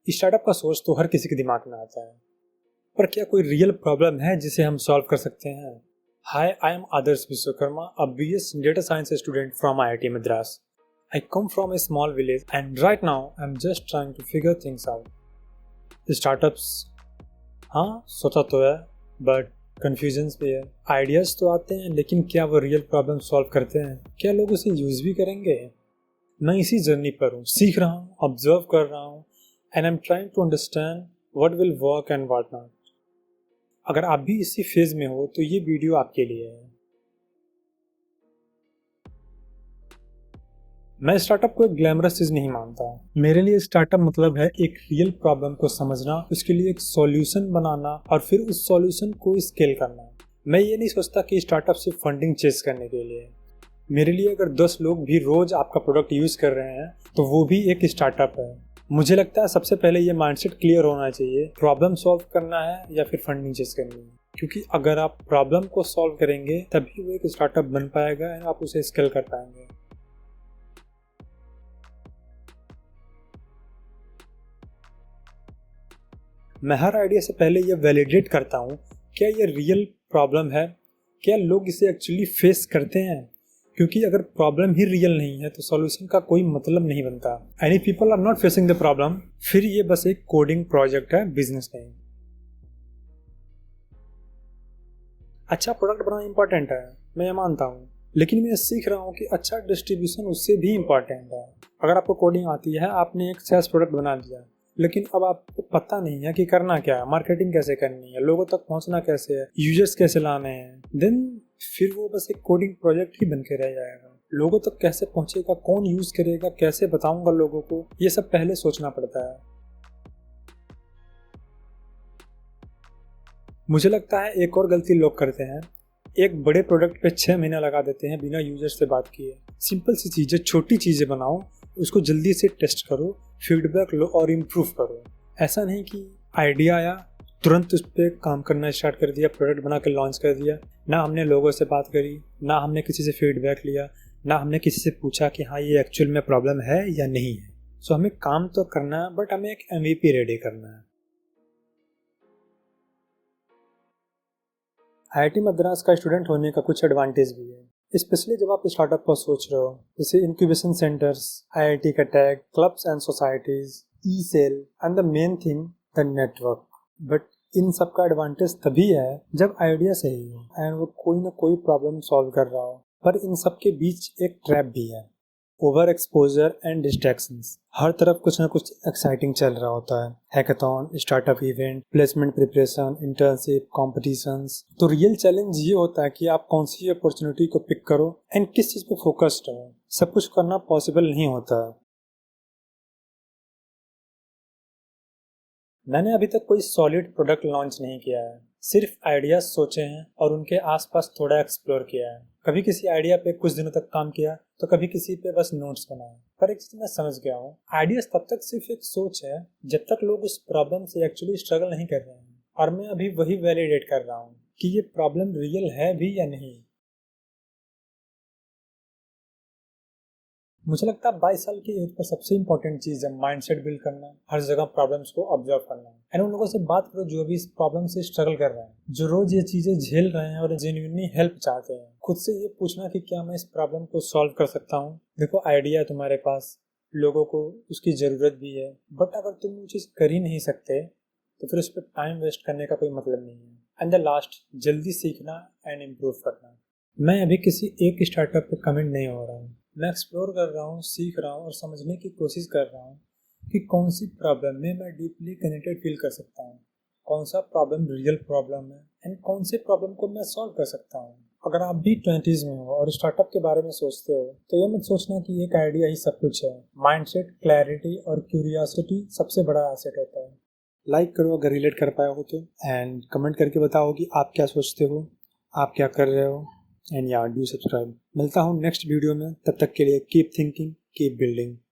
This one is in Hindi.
स्टार्टअप का सोच तो हर किसी के दिमाग में आता है, पर क्या कोई रियल प्रॉब्लम है जिसे हम सॉल्व कर सकते हैं? Hi, I am Adarsh Vishwakarma, a BS data science student from IIT Madras. I come from a small village and right now I'm just trying to figure things out. Startups, हाँ सोचा तो है, बट कन्फ्यूजन्स भी है. आइडियाज तो आते हैं, लेकिन क्या वो रियल प्रॉब्लम सॉल्व करते हैं? क्या लोग उसे यूज भी करेंगे? मैं इसी जर्नी पर हूँ, सीख रहा हूँ, ऑब्जर्व कर रहा हूँ, and I am trying to understand what will work and what not. अगर आप भी इसी फेज में हो तो ये वीडियो आपके लिए है. मैं स्टार्टअप को एक ग्लैमरस चीज नहीं मानता. मेरे लिए स्टार्टअप मतलब है एक रियल प्रॉब्लम को समझना, उसके लिए एक सॉल्यूशन बनाना और फिर उस सॉल्यूशन को स्केल करना. मैं ये नहीं सोचता कि स्टार्टअप सिर्फ फंडिंग चेस करने के लिए. मेरे लिए अगर 10 लोग भी रोज आपका प्रोडक्ट यूज कर रहे हैं तो वो भी एक स्टार्टअप है. मुझे लगता है सबसे पहले ये माइंडसेट क्लियर होना चाहिए, प्रॉब्लम सॉल्व करना है या फिर फंडिंग चेस करनी है. क्योंकि अगर आप प्रॉब्लम को सॉल्व करेंगे तभी वो एक स्टार्टअप बन पाएगा और आप उसे स्केल कर पाएंगे. मैं हर आइडिया से पहले ये वैलिडेट करता हूँ, क्या ये रियल प्रॉब्लम है, क्या लोग इसे एक्चुअली फेस करते हैं. क्योंकि अगर प्रॉब्लम ही रियल नहीं है तो सॉल्यूशन का कोई मतलब नहीं बनता. Any people are not facing the problem, फिर ये बस एक कोडिंग प्रोजेक्ट है, बिजनेस नहीं. अच्छा प्रोडक्ट बनाना इंपॉर्टेंट है, मैं ये मानता हूँ, लेकिन मैं सीख रहा हूँ कि अच्छा डिस्ट्रीब्यूशन उससे भी इम्पॉर्टेंट है. अगर आपको कोडिंग आती है, आपने एक SaaS प्रोडक्ट बना दिया, लेकिन अब आपको पता नहीं है कि करना क्या है, मार्केटिंग कैसे करनी है, लोगों तक पहुंचना कैसे है, यूजर्स कैसे लाने हैं, देन फिर वो बस एक कोडिंग प्रोजेक्ट ही बन के रह जाएगा. लोगों तक कैसे पहुंचेगा, कौन यूज करेगा, कैसे बताऊंगा लोगों को, ये सब पहले सोचना पड़ता है. मुझे लगता है एक और गलती लोग करते हैं, एक बड़े प्रोडक्ट पे 6 महीना लगा देते हैं बिना यूजर से बात किए. सिंपल सी चीज़ें, छोटी चीज़ें बनाओ, उसको जल्दी से टेस्ट करो, फीडबैक लो और इम्प्रूव करो. ऐसा नहीं कि आइडिया आया तुरंत उस पर काम करना स्टार्ट कर दिया, प्रोडक्ट बना के लॉन्च कर दिया. ना हमने लोगों से बात करी, ना हमने किसी से फीडबैक लिया, ना हमने किसी से पूछा कि हाँ ये एक्चुअल में प्रॉब्लम है या नहीं है. सो हमें काम तो करना है, बट हमें एक MVP रेडी करना है. आईआईटी मद्रास का स्टूडेंट होने का कुछ एडवांटेज भी है, स्पेशली जब आप स्टार्टअप पर सोच रहे हो, जैसे इंक्यूबेशन सेंटर्स, आईआईटी का tag, clubs and societies, ई-सेल and the main thing the network. But in सब का एडवांटेज तभी है जब आइडिया सही हो एंड वो कोई ना कोई प्रॉब्लम सॉल्व कर रहा हो. पर इन सब के बीच एक ट्रैप भी है, ओवर एक्सपोजर एंड डिस्ट्रैक्शंस. हर तरफ कुछ ना कुछ एक्साइटिंग चल रहा होता है, hackathon, startup event, placement preparation, internship, competitions. तो रियल चैलेंज ये होता है कि आप कौन सी अपॉर्चुनिटी को पिक करो एंड किस चीज पे फोकस्ड हो. सब कुछ करना पॉसिबल नहीं होता है. मैंने अभी तक कोई सॉलिड प्रोडक्ट लॉन्च नहीं किया है, सिर्फ आइडियाज सोचे हैं और उनके आसपास थोड़ा एक्सप्लोर किया है. कभी किसी आइडिया पे कुछ दिनों तक काम किया तो कभी किसी पे बस नोट्स बनाए. पर एक चीज मैं समझ गया हूँ, आइडियाज तब तक सिर्फ एक सोच है जब तक लोग उस प्रॉब्लम से एक्चुअली स्ट्रगल नहीं कर रहे हैं. और मैं अभी वही वैलिडेट कर रहा हूँ कि ये प्रॉब्लम रियल है भी या नहीं. मुझे लगता है 22 साल की एज पर सबसे इंपॉर्टेंट चीज है माइंडसेट बिल्ड करना, हर जगह प्रॉब्लम्स को ऑब्जर्व करना एंड उन लोगों से बात करो जो भी इस प्रॉब्लम से स्ट्रगल कर रहे हैं, जो रोज ये चीजें झेल रहे हैं और जेन्युइनली हेल्प चाहते हैं. खुद से ये पूछना कि क्या मैं इस प्रॉब्लम को सॉल्व कर सकता हूँ. देखो आइडिया है तुम्हारे पास, लोगों को उसकी जरूरत भी है, बट अगर तुम वो चीज कर ही नहीं सकते तो फिर उस पर टाइम वेस्ट करने का कोई मतलब नहीं है. एंड द लास्ट, जल्दी सीखना एंड इम्प्रूव करना. मैं अभी किसी एक स्टार्टअप पे कमेंट नहीं हो रहा हूँ, मैं एक्सप्लोर कर रहा हूँ, सीख रहा हूँ और समझने की कोशिश कर रहा हूँ कि कौन सी प्रॉब्लम में मैं डीपली कनेक्टेड फील कर सकता हूँ, कौन सा प्रॉब्लम रियल प्रॉब्लम है एंड कौन से प्रॉब्लम को मैं सॉल्व कर सकता हूँ. अगर आप भी 20s में हो और स्टार्टअप के बारे में सोचते हो तो ये मत सोचना कि एक आइडिया ही सब कुछ है. माइंडसेट, क्लैरिटी और क्यूरियोसिटी सबसे बड़ा एसेट होता है. लाइक करो अगर रिलेट कर पाए हो तो, एंड कमेंट करके बताओ कि आप क्या सोचते हो, आप क्या कर रहे हो. एंड या डू सब्सक्राइब. मिलता हूँ नेक्स्ट वीडियो में, तब तक के लिए कीप थिंकिंग, कीप बिल्डिंग.